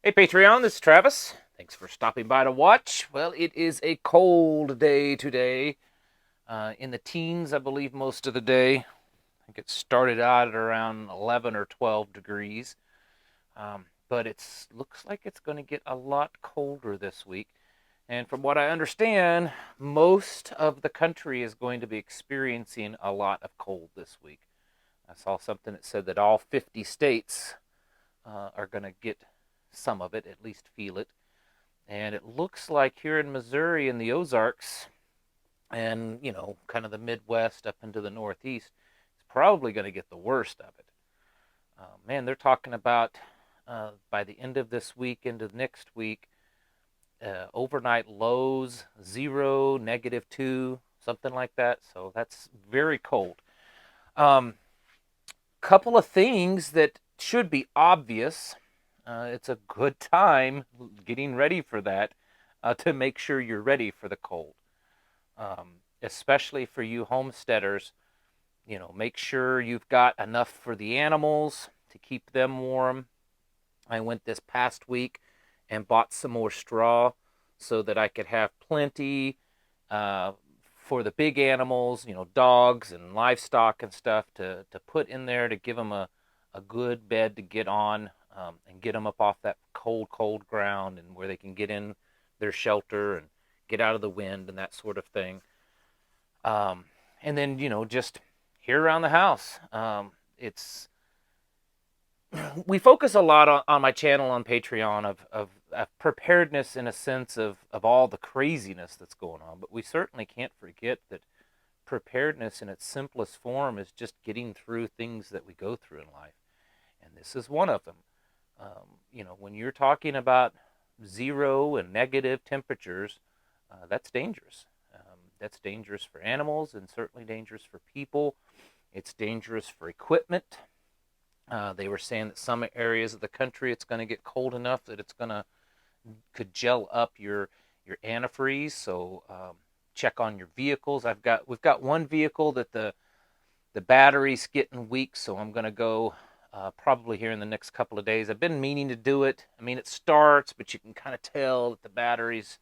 Hey Patreon, this is Travis. Thanks for stopping by to watch. Well, it is a cold day today. In the teens, I believe, most of the day. I think it started out at around 11 or 12 degrees. But it looks like it's going to get a lot colder this week. And from what I understand, most of the country is going to be experiencing a lot of cold this week. I saw something that said that all 50 states are going to get some of it, at least feel it. And it looks like here in Missouri in the Ozarks and, kind of the Midwest up into the Northeast, it's probably going to get the worst of it. Man, they're talking about by the end of this week into next week, overnight lows 0, -2, something like that. So that's very cold. Um, Couple of things that should be obvious. It's a good time getting ready for that to make sure you're ready for the cold. Especially for you homesteaders, make sure you've got enough for the animals to keep them warm. I went this past week and bought some more straw so that I could have plenty uh, for the big animals, dogs and livestock and stuff to put in there to give them a good bed to get on and get them up off that cold, cold ground and where they can get in their shelter and get out of the wind and that sort of thing. Um, and then, just here around the house, it's we focus a lot on my channel on Patreon of preparedness in a sense of all the craziness that's going on. But we certainly can't forget that preparedness in its simplest form is just getting through things that we go through in life. And this is one of them. When you're talking about 0 and negative temperatures, that's dangerous. That's dangerous for animals and certainly dangerous for people. It's dangerous for equipment. They were saying that some areas of the country it's going to get cold enough that it's going to could gel up your antifreeze. So check on your vehicles. We've got one vehicle that the battery's getting weak, so I'm going to go probably here in the next couple of days. I've been meaning to do it. I mean, it starts, but you can kind of tell that the battery's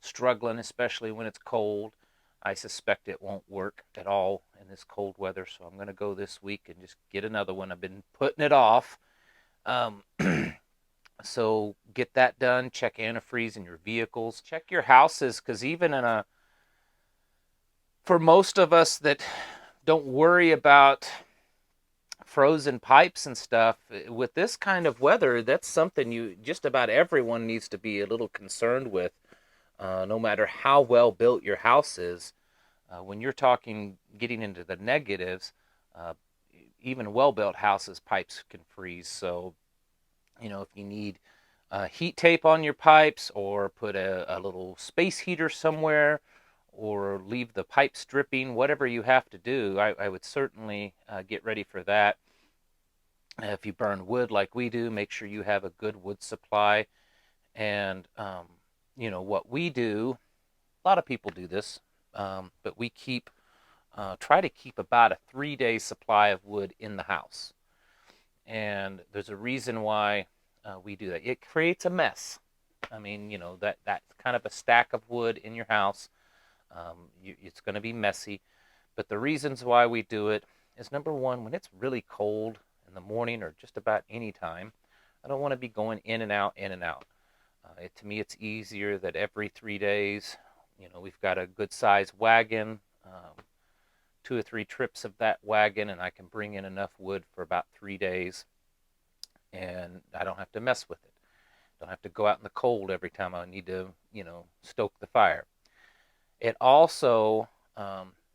struggling, especially when it's cold. I suspect it won't work at all in this cold weather, so I'm going to go this week and just get another one. I've been putting it off. Um, so get that done. Check antifreeze in your vehicles. Check your houses, because even for most of us that don't worry about frozen pipes and stuff, with this kind of weather, that's something you just about everyone needs to be a little concerned with. No matter how well built your house is, when you're talking getting into the negatives, uh, even well-built houses, pipes can freeze. So, if you need heat tape on your pipes or put a little space heater somewhere or leave the pipes dripping, whatever you have to do, I would certainly get ready for that. If you burn wood like we do, make sure you have a good wood supply. And, what we do, a lot of people do this, but we try to keep about a 3 day supply of wood in the house. And there's a reason why we do that. It creates a mess. I mean, that's kind of a stack of wood in your house. It's going to be messy. But the reasons why we do it is, number one, when it's really cold in the morning or just about any time, I don't want to be going in and out, in and out. To me, it's easier that every 3 days, we've got a good sized wagon, 2 or 3 trips of that wagon, and I can bring in enough wood for about 3 days, and I don't have to mess with it. Don't have to go out in the cold every time I need to, stoke the fire. It also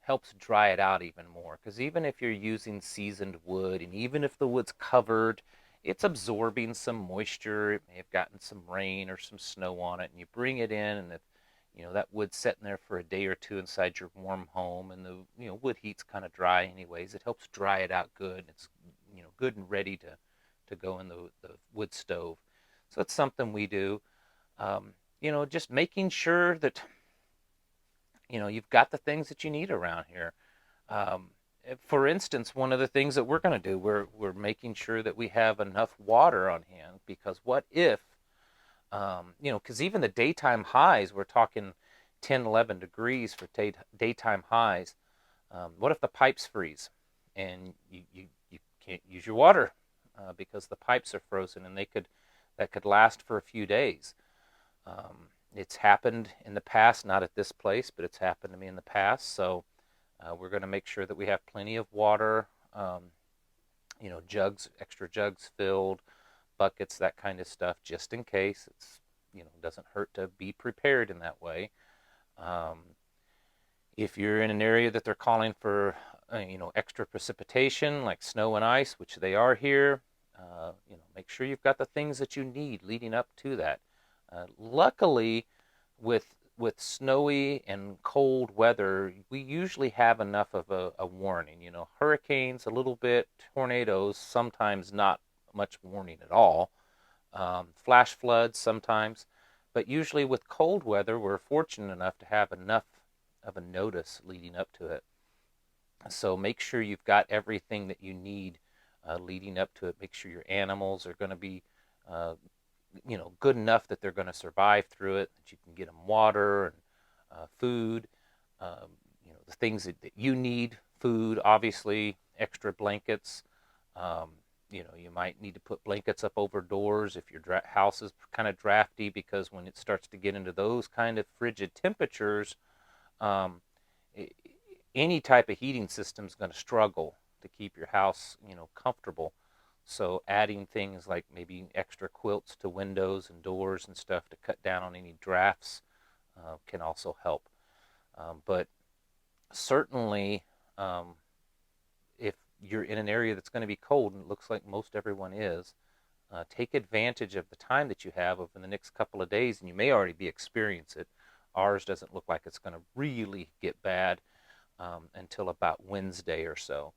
helps dry it out even more, because even if you're using seasoned wood and even if the wood's covered, it's absorbing some moisture. It may have gotten some rain or some snow on it, and you bring it in, and that wood's sitting there for a day or two inside your warm home, and the wood heat's kind of dry anyways. It helps dry it out good. It's good and ready to go in the wood stove. So it's something we do. Just making sure that you've got the things that you need around here. Um, for instance, one of the things that we're going to do, we're making sure that we have enough water on hand, because what if Because even the daytime highs, we're talking 10, 11 degrees for daytime highs. What if the pipes freeze and you can't use your water because the pipes are frozen, and that could last for a few days. It's happened in the past, not at this place, but it's happened to me in the past. So we're going to make sure that we have plenty of water, jugs, extra jugs filled, buckets, that kind of stuff, just in case. Doesn't hurt to be prepared in that way. Um, if you're in an area that they're calling for, extra precipitation like snow and ice, which they are here, make sure you've got the things that you need leading up to that. Luckily, with snowy and cold weather, we usually have enough of a warning. Hurricanes a little bit, tornadoes sometimes not much warning at all, flash floods sometimes, but usually with cold weather, we're fortunate enough to have enough of a notice leading up to it. So make sure you've got everything that you need leading up to it. Make sure your animals are going to be uh, good enough that they're going to survive through it, that you can get them water and food, um, the things that you need, food, obviously, extra blankets. Um, you might need to put blankets up over doors if your house is kind of drafty, because when it starts to get into those kind of frigid temperatures, um, any type of heating system is going to struggle to keep your house, comfortable. So adding things like maybe extra quilts to windows and doors and stuff to cut down on any drafts can also help. But certainly, um, if you're in an area that's going to be cold, and it looks like most everyone is, take advantage of the time that you have over the next couple of days, and you may already be experiencing it. Ours doesn't look like it's going to really get bad until about Wednesday or so.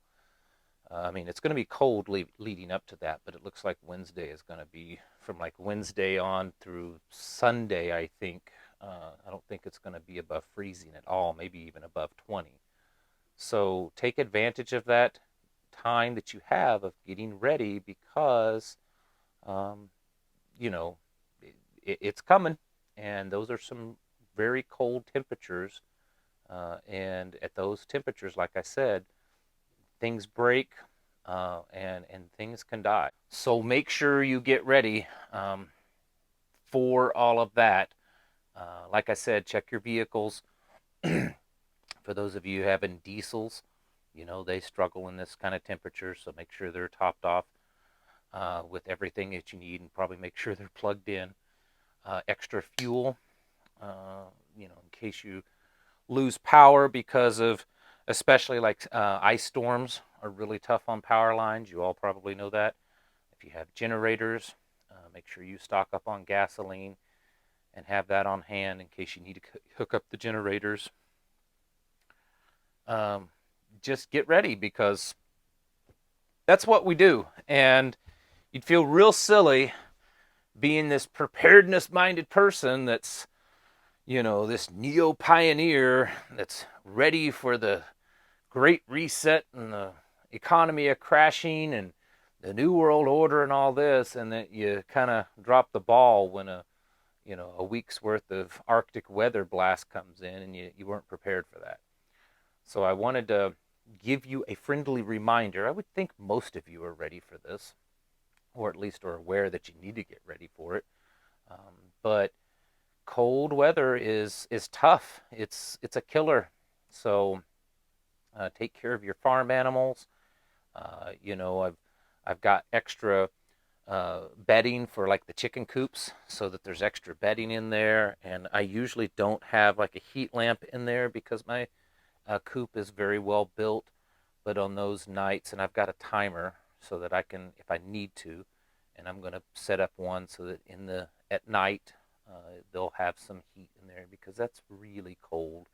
It's going to be cold leading up to that, but it looks like Wednesday is going to be from like Wednesday on through Sunday, I think. I don't think it's going to be above freezing at all, maybe even above 20. So take advantage of that time that you have of getting ready, because, um, you know, it's coming, and those are some very cold temperatures. And at those temperatures, like I said, things break, and things can die. So make sure you get ready for all of that. Like I said, check your vehicles. For those of you having diesels, they struggle in this kind of temperature, so make sure they're topped off with everything that you need, and probably make sure they're plugged in. Extra fuel, in case you lose power because of, especially like ice storms are really tough on power lines. You all probably know that. If you have generators, make sure you stock up on gasoline and have that on hand in case you need to hook up the generators. Um, just get ready, because that's what we do. And you'd feel real silly being this preparedness minded person that's, this neo pioneer that's ready for the great reset and the economy a crashing and the new world order and all this, and that you kind of drop the ball when a week's worth of Arctic weather blast comes in, and you weren't prepared for that. So I wanted to give you a friendly reminder. I would think most of you are ready for this, or at least are aware that you need to get ready for it. But cold weather is tough. It's a killer. So take care of your farm animals. I've got extra bedding for like the chicken coops, so that there's extra bedding in there. And I usually don't have like a heat lamp in there because my coop is very well built. But on those nights, and I've got a timer so that I can, if I need to, and I'm going to set up one so that at night they'll have some heat in there, because that's really cold.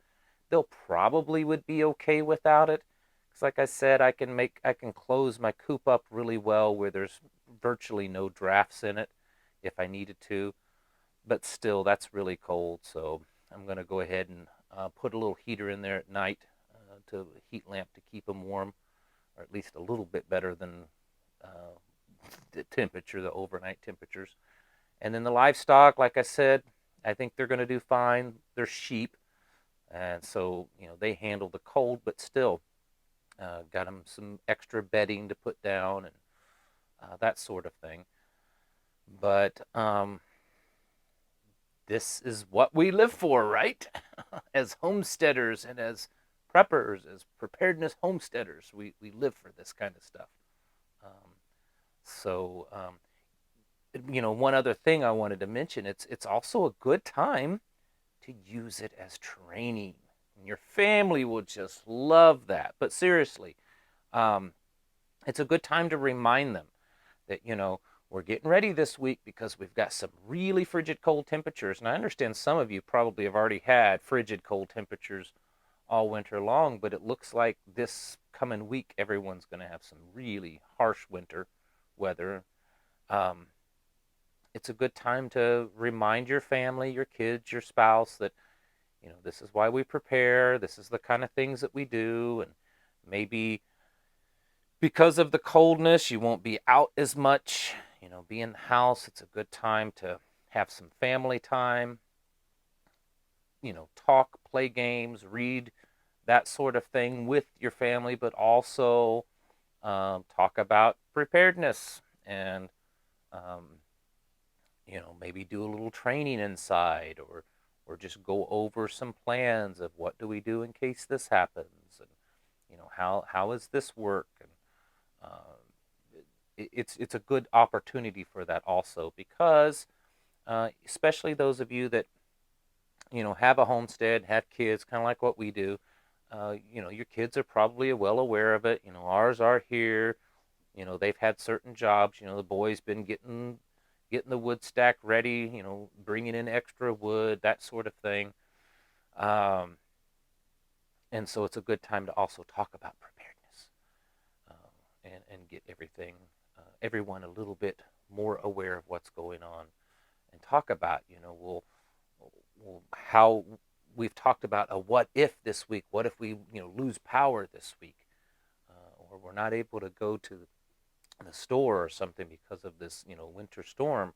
They'll probably would be okay without it, because like I said, I can close my coop up really well where there's virtually no drafts in it if I needed to. But still, that's really cold, so I'm going to go ahead and put a little heater in there at night, to a heat lamp, to keep them warm, or at least a little bit better than the overnight temperatures. And then the livestock, like I said, I think they're going to do fine. They're sheep, and so they handle the cold, but still got them some extra bedding to put down and that sort of thing. But this is what we live for, right? As homesteaders and as preppers, as preparedness homesteaders, we live for this kind of stuff. Um, one other thing I wanted to mention, it's also a good time to use it as training. And your family will just love that. But seriously, um, it's a good time to remind them that, we're getting ready this week because we've got some really frigid cold temperatures. And I understand some of you probably have already had frigid cold temperatures all winter long, but it looks like this coming week everyone's going to have some really harsh winter weather. Um, it's a good time to remind your family, your kids, your spouse that, this is why we prepare, this is the kind of things that we do, and maybe because of the coldness, you won't be out as much, be in the house. It's a good time to have some family time, talk, play games, read, that sort of thing with your family, but also talk about preparedness and, um, maybe do a little training inside or just go over some plans of what do we do in case this happens and, how does this work? And it's a good opportunity for that also because especially those of you that have a homestead, have kids, kind of like what we do. Your kids are probably well aware of it. Ours are here. They've had certain jobs. The boys been getting the wood stack ready. Bringing in extra wood, that sort of thing. Um, and so it's a good time to also talk about preparedness and get everyone a little bit more aware of what's going on, and talk about how we've talked about a what if this week. What if we lose power this week, or we're not able to go to the store or something because of this winter storm?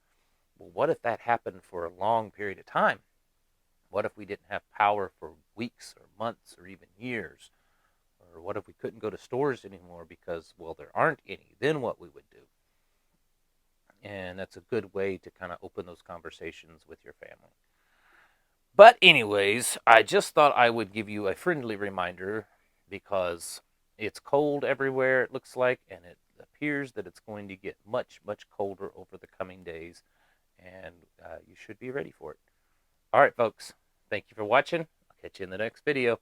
Well, what if that happened for a long period of time? What if we didn't have power for weeks or months or even years? Or what if we couldn't go to stores anymore because, well, there aren't any? Then what we would do? And that's a good way to kind of open those conversations with your family. But anyways, I just thought I would give you a friendly reminder because it's cold everywhere, it looks like, and it appears that it's going to get much, much colder over the coming days, and you should be ready for it. All right, folks, thank you for watching. I'll catch you in the next video.